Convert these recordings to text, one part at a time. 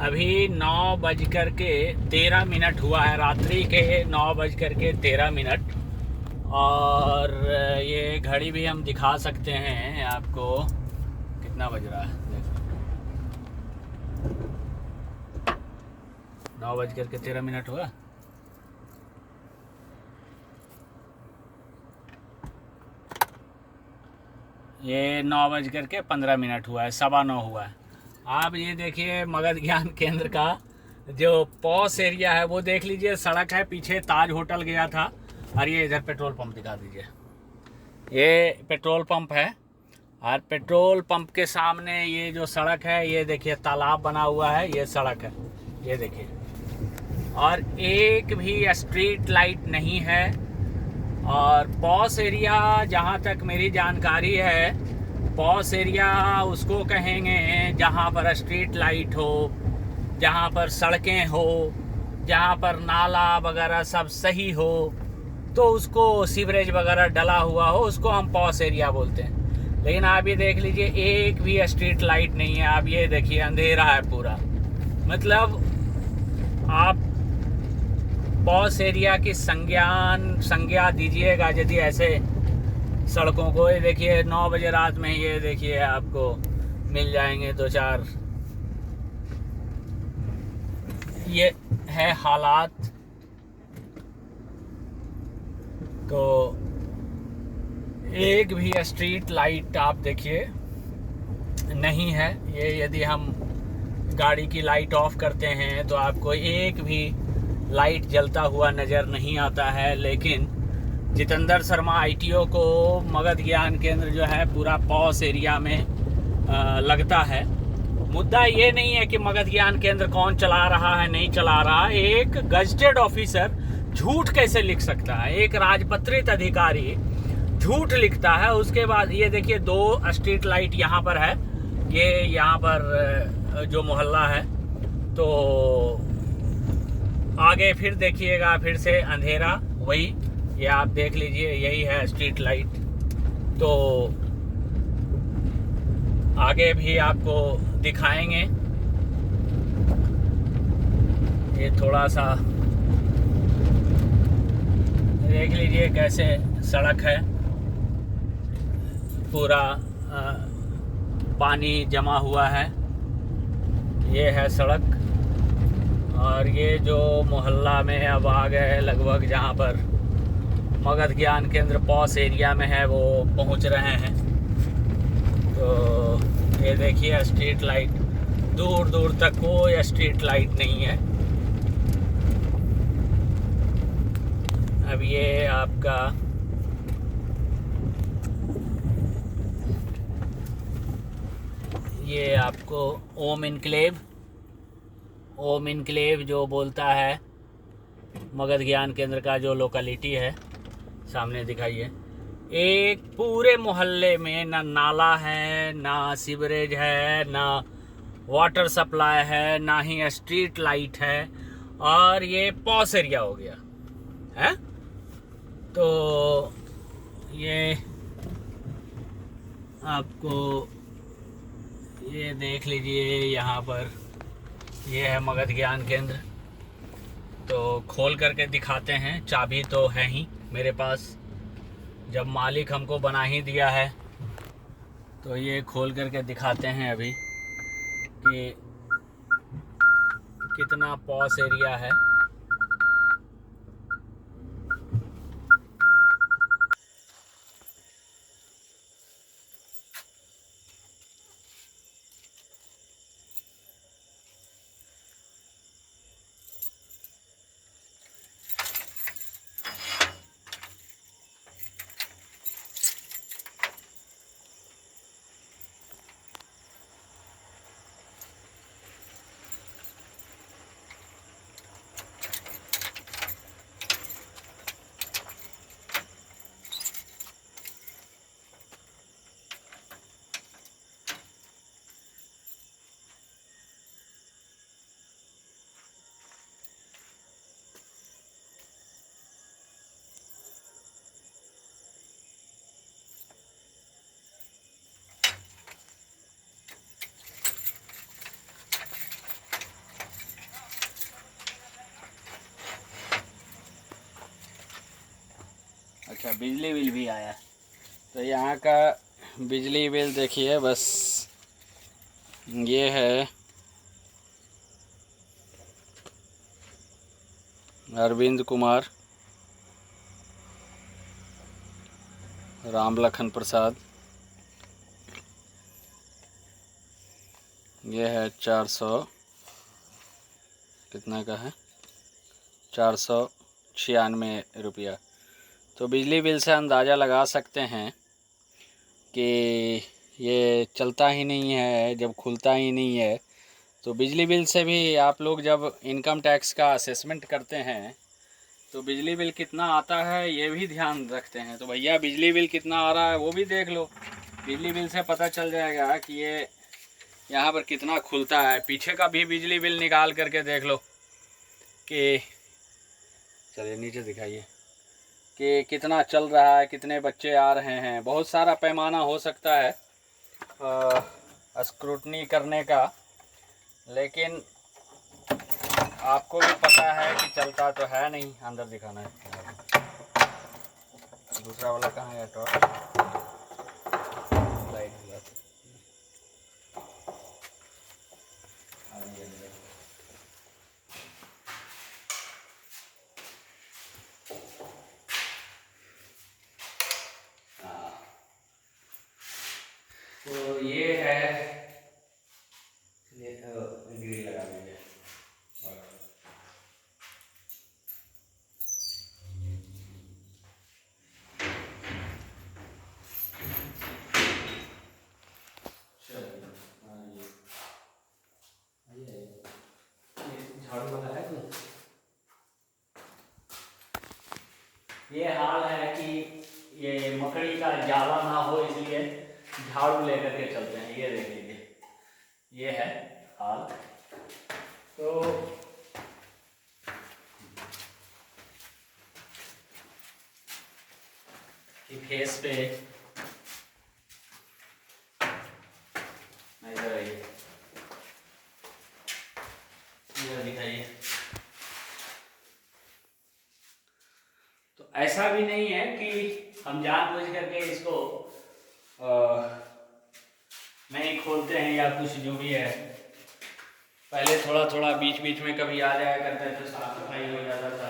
अभी 9:13 हुआ है, रात्रि के 9:13। और ये घड़ी भी हम दिखा सकते हैं आपको, कितना बज रहा है देखो। 9:13 हुआ। ये 9:15 हुआ है, 9:15 हुआ है। आप ये देखिए मगध ज्ञान केंद्र का जो पॉस एरिया है वो देख लीजिए। सड़क है, पीछे ताज होटल गया था। और ये इधर पेट्रोल पंप दिखा दीजिए। ये पेट्रोल पंप है, और पेट्रोल पंप के सामने ये जो सड़क है, ये देखिए तालाब बना हुआ है, ये सड़क है, ये देखिए। और एक भी स्ट्रीट लाइट नहीं है। और पॉस एरिया, जहाँ तक मेरी जानकारी है, पॉस एरिया उसको कहेंगे जहाँ पर स्ट्रीट लाइट हो, जहाँ पर सड़कें हो, जहाँ पर नाला वगैरह सब सही हो, तो उसको सीवरेज वगैरह डला हुआ हो, उसको हम पॉस एरिया बोलते हैं। लेकिन आप ये देख लीजिए, एक भी स्ट्रीट लाइट नहीं है। आप ये देखिए, अंधेरा है पूरा। मतलब आप पॉस एरिया की संज्ञा दीजिएगा यदि ऐसे सड़कों को। ये देखिए 9 बजे रात में, ये देखिए आपको मिल जाएंगे 2-4। ये है हालात। तो एक भी स्ट्रीट लाइट आप देखिए नहीं है। ये यदि हम गाड़ी की लाइट ऑफ करते हैं तो आपको एक भी लाइट जलता हुआ नज़र नहीं आता है। लेकिन जितेंद्र शर्मा आईटीओ को मगध ज्ञान केंद्र जो है पूरा पॉस एरिया में लगता है। मुद्दा ये नहीं है कि मगध ज्ञान केंद्र कौन चला रहा है, नहीं चला रहा। एक गजटेड ऑफिसर झूठ कैसे लिख सकता है? एक राजपत्रित अधिकारी झूठ लिखता है। उसके बाद ये देखिए 2 स्ट्रीट लाइट यहाँ पर है, ये यहाँ पर जो मोहल्ला है। तो आगे फिर देखिएगा, फिर से अंधेरा, वही ये आप देख लीजिए, यही है स्ट्रीट लाइट। तो आगे भी आपको दिखाएंगे। ये थोड़ा सा देख लीजिए कैसे सड़क है, पूरा पानी जमा हुआ है। ये है सड़क। और ये जो मोहल्ला में अब आ गए लगभग, जहाँ पर मगध ज्ञान केंद्र पॉस एरिया में है, वो पहुँच रहे हैं। तो ये देखिए स्ट्रीट लाइट, दूर दूर तक कोई स्ट्रीट लाइट नहीं है। अब ये आपका ये आपको ओम इनक्लेव जो बोलता है मगध ज्ञान केंद्र का जो लोकेलिटी है, सामने दिखाइए। एक पूरे मोहल्ले में ना नाला है, ना सीवरेज है, ना वाटर सप्लाई है, ना ही स्ट्रीट लाइट है। और ये पॉस एरिया हो गया है। तो ये आपको ये देख लीजिए, यहाँ पर ये है मगध ज्ञान केंद्र। तो खोल करके दिखाते हैं, चाबी तो है ही मेरे पास, जब मालिक हमको बना ही दिया है। तो ये खोल करके दिखाते हैं अभी कि कितना पॉस एरिया है। अच्छा, बिजली बिल भी आया। तो यहाँ का बिजली बिल देखिए बस, ये है अरविंद कुमार, राम लखन प्रसाद, ये है 400, कितना का है, 496 रुपया। तो बिजली बिल से अंदाज़ा लगा सकते हैं कि ये चलता ही नहीं है, जब खुलता ही नहीं है। तो बिजली बिल से भी आप लोग जब इनकम टैक्स का असेसमेंट करते हैं तो बिजली बिल कितना आता है ये भी ध्यान रखते हैं। तो भैया बिजली बिल कितना आ रहा है वो भी देख लो, बिजली बिल से पता चल जाएगा कि ये यहाँ पर कितना खुलता है। पीछे का भी बिजली बिल निकाल करके देख लो कि, चलिए नीचे दिखाइए कि कितना चल रहा है, कितने बच्चे आ रहे हैं। बहुत सारा पैमाना हो सकता है स्क्रूटनी करने का, लेकिन आपको भी पता है कि चलता तो है नहीं। अंदर दिखाना है, दूसरा वाला कहाँ है टॉर्च, लाइट तो ये है, ये ग्रिल लगा दीजिए। झाड़ू वाला है तो ये हाल है कि ये मकड़ी का जाला ना हो, इसलिए झाड़ू लेकर के चलते हैं। ये देख लीजिए, ये है हाल। तो फेस पे इधर दिखाइए। तो ऐसा भी नहीं है कि हम जानबूझ करके इसको नहीं खोलते हैं या कुछ, जो भी है। पहले थोड़ा थोड़ा बीच बीच में कभी आ जाया करता है तो साफ सफाई हो जाता था।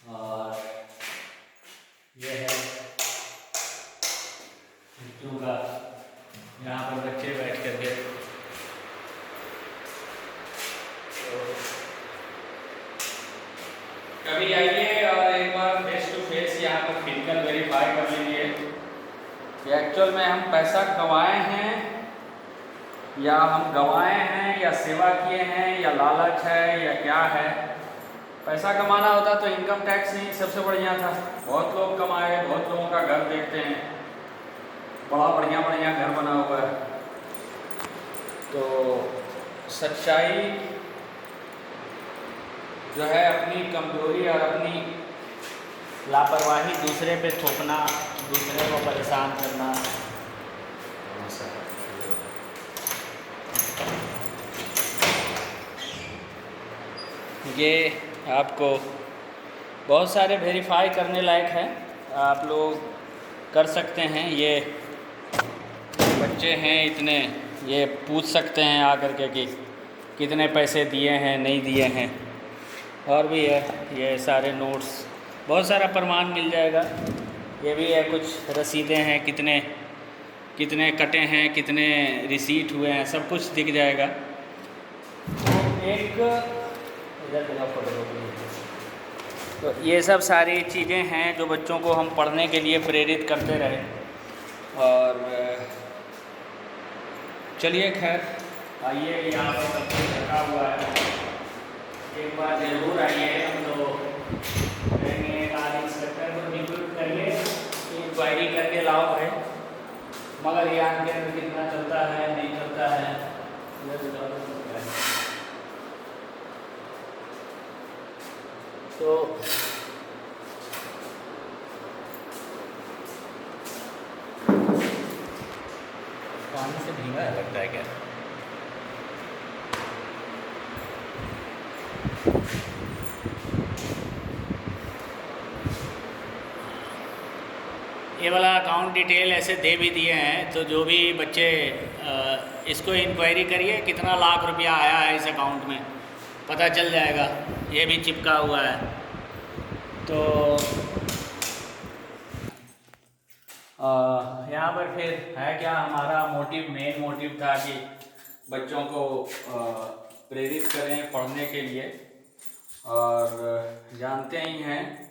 और ये है बच्चों का, यहाँ पर बच्चे बैठ करके, तो कभी आइए और एक बार फेस टू फेस यहाँ पर फिजिकल वेरीफाई कर लीजिए कि एक्चुअल में हम पैसा कमाए हैं या हम गंवाए हैं या सेवा किए हैं या लालच है या क्या है। पैसा कमाना होता तो इनकम टैक्स नहीं सबसे बढ़िया था। बहुत लोग कमाए, बहुत लोगों का घर देखते हैं, बड़ा बढ़िया बढ़िया घर बना हुआ है। तो सच्चाई जो है, अपनी कमजोरी और अपनी लापरवाही दूसरे पे थोपना, दूसरे को परेशान करना, ये आपको बहुत सारे वेरीफाई करने लायक है, आप लोग कर सकते हैं। ये बच्चे हैं इतने, ये पूछ सकते हैं आकर के कि कितने पैसे दिए हैं, नहीं दिए हैं। और भी है, ये सारे नोट्स, बहुत सारा प्रमाण मिल जाएगा। ये भी है, कुछ रसीदें हैं, कितने कितने कटे हैं, कितने रिसीट हुए हैं, सब कुछ दिख जाएगा। तो एक तो ये सब सारी चीज़ें हैं जो बच्चों को हम पढ़ने के लिए प्रेरित करते रहे। और चलिए खैर, आइए, यहाँ पर सब कुछ रखा हुआ है, एक बार ज़रूर आइए। हम तो कहेंगे आज इंस्पेक्टर को रिक्रूट करिए, इंक्वायरी करके लाओ भाई, मगर यहाँ के अंदर कितना चलता है नहीं चलता है। तो पानी से भीगा लगता है क्या? ये वाला अकाउंट डिटेल ऐसे दे भी दिए हैं, तो जो भी बच्चे इसको इंक्वायरी करिए कितना लाख रुपया आया है इस अकाउंट में, पता चल जाएगा। ये भी चिपका हुआ है। तो यहाँ पर फिर है क्या, हमारा मेन मोटिव था कि बच्चों को प्रेरित करें पढ़ने के लिए। और जानते ही हैं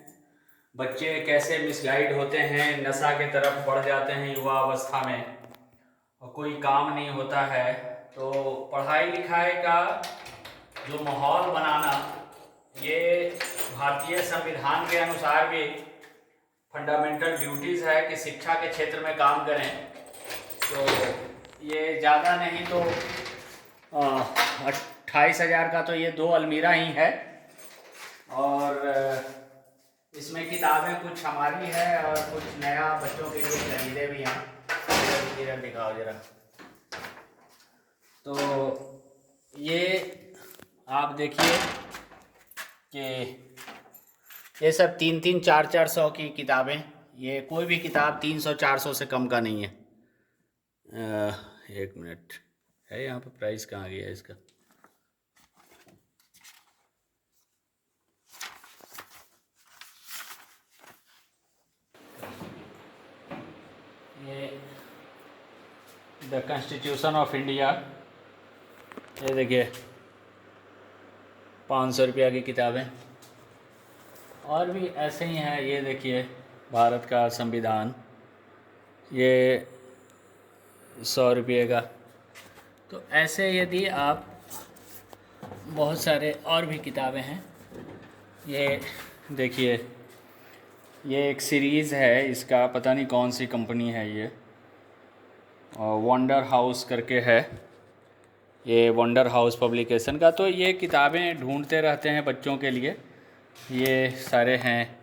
बच्चे कैसे मिसगाइड होते हैं, नशा के तरफ बढ़ जाते हैं युवा अवस्था में, और कोई काम नहीं होता है। तो पढ़ाई लिखाई का जो माहौल बनाना, ये भारतीय संविधान के अनुसार भी फंडामेंटल ड्यूटीज़ है कि शिक्षा के क्षेत्र में काम करें। तो ये ज़्यादा नहीं तो 28,000 का तो ये 2 अलमीरा ही है, और इसमें किताबें कुछ हमारी है और कुछ नया बच्चों के लिए खरीदे भी हैं। इधर दिखाओ जरा। तो ये आप देखिए कि ये सब 300, 400 की किताबें, ये कोई भी किताब 300, 400 से कम का नहीं है। 1 मिनट है, यहाँ पे प्राइस कहाँ गया है इसका। ये द कॉन्स्टिट्यूशन ऑफ इंडिया, ये देखिए 500 रुपया की किताबें। और भी ऐसे ही हैं, ये देखिए भारत का संविधान, ये 100 रुपये का। तो ऐसे यदि आप बहुत सारे और भी किताबें हैं। ये देखिए, ये एक सीरीज़ है, इसका पता नहीं कौन सी कंपनी है, ये वंडर हाउस करके है, ये वंडर हाउस पब्लिकेशन का। तो ये किताबें ढूंढते रहते हैं बच्चों के लिए। ये सारे हैं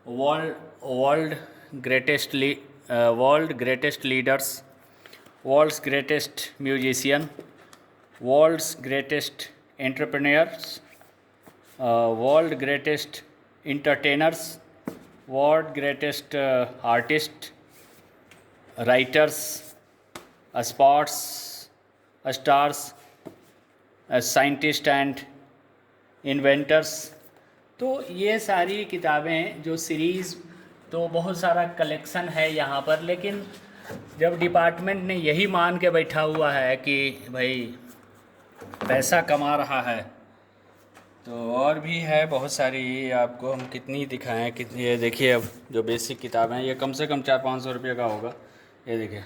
world greatest leaders, world's greatest musician, world's greatest entrepreneurs, world greatest entertainers, world greatest artist, writers, sports stars, scientist and inventors. तो ये सारी किताबें जो सीरीज़, तो बहुत सारा कलेक्शन है यहाँ पर। लेकिन जब डिपार्टमेंट ने यही मान के बैठा हुआ है कि भाई पैसा कमा रहा है, तो और भी है बहुत सारी। आपको हम कितनी दिखाएं, कितनी। ये देखिए, अब जो बेसिक किताबें हैं, ये कम से कम 400-500 रुपये का होगा। ये देखिए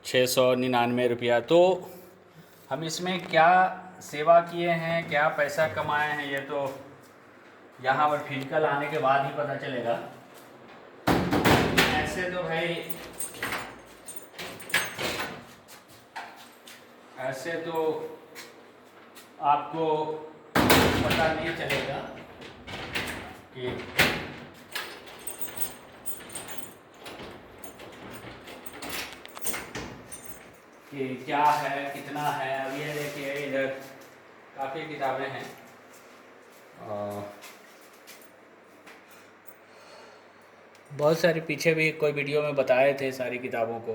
699 रुपया। तो हम इसमें क्या सेवा किए हैं, क्या पैसा कमाए हैं, ये तो यहाँ पर फिजिकल आने के बाद ही पता चलेगा। ऐसे तो भाई, ऐसे तो आपको पता नहीं चलेगा कि क्या है, कितना है। अब ये देखिए, इधर काफ़ी किताबें हैं। बहुत सारी पीछे भी कोई वीडियो में बताए थे सारी किताबों को।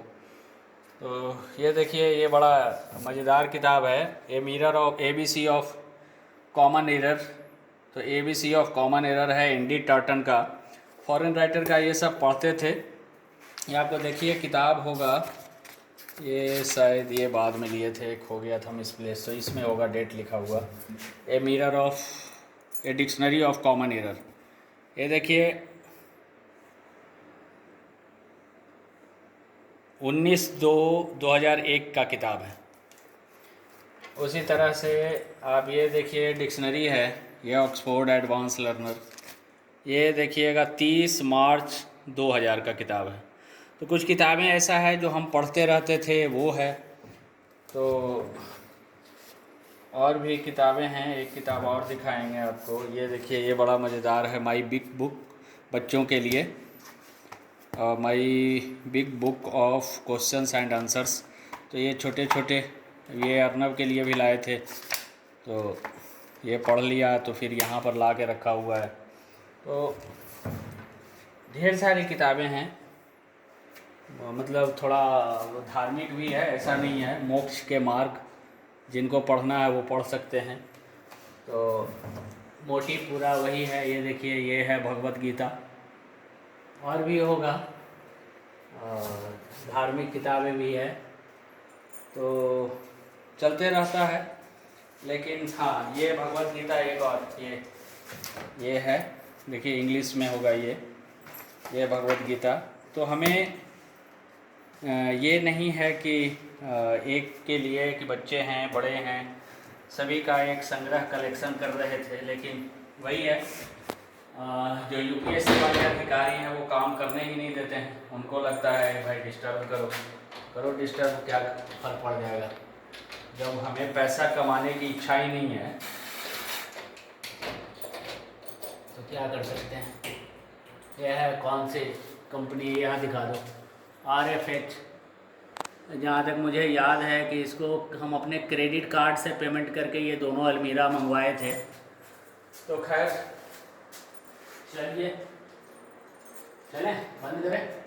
तो ये देखिए, ये बड़ा मज़ेदार किताब है, a mirror of ABC of common error. तो ABC ऑफ कॉमन एरर है एंडी टर्टन का, फॉरेन राइटर का। ये सब पढ़ते थे। ये आपको देखिए किताब होगा, ये शायद ये बाद में लिए थे, खो गया था मिसप्लेस, तो इसमें होगा डेट लिखा हुआ, a mirror of a dictionary of common error. ये देखिए 19/2/2001 का किताब है। उसी तरह से आप ये देखिए डिक्शनरी है, ये ऑक्सफोर्ड एडवांस लर्नर। ये देखिएगा 30 मार्च 2000 का किताब है। तो कुछ किताबें ऐसा है जो हम पढ़ते रहते थे, वो है। तो और भी किताबें हैं, एक किताब और दिखाएंगे आपको। ये देखिए, ये बड़ा मज़ेदार है, माई बिग बुक, बच्चों के लिए, माई big book of questions and answers. तो ये छोटे छोटे, ये अर्नब के लिए भी लाए थे, तो ये पढ़ लिया, तो फिर यहाँ पर ला के रखा हुआ है। तो ढेर सारी किताबें हैं, मतलब थोड़ा धार्मिक भी है, ऐसा नहीं है। मोक्ष के मार्ग जिनको पढ़ना है वो पढ़ सकते हैं। तो मोटिव पूरा वही है। ये देखिए, ये है भगवत गीता। और भी होगा, और धार्मिक किताबें भी है, तो चलते रहता है। लेकिन हाँ, ये भगवत गीता एक और ये है, देखिए इंग्लिश में होगा ये भगवत गीता। तो हमें ये नहीं है कि एक के लिए कि बच्चे हैं बड़े हैं, सभी का एक संग्रह कलेक्शन कर रहे थे। लेकिन वही है, जो यूपीएससी वाले अधिकारी हैं वो काम करने ही नहीं देते हैं। उनको लगता है भाई डिस्टर्ब करो डिस्टर्ब, क्या फर्क पड़ जाएगा। जब हमें पैसा कमाने की इच्छा ही नहीं है तो क्या कर सकते हैं। यह है कौन सी कंपनी, यहाँ दिखा दो, RFH। जहाँ तक मुझे याद है कि इसको हम अपने क्रेडिट कार्ड से पेमेंट करके ये दोनों अलमीरा मंगवाए थे। तो खैर चलिए, चलें बंद करें।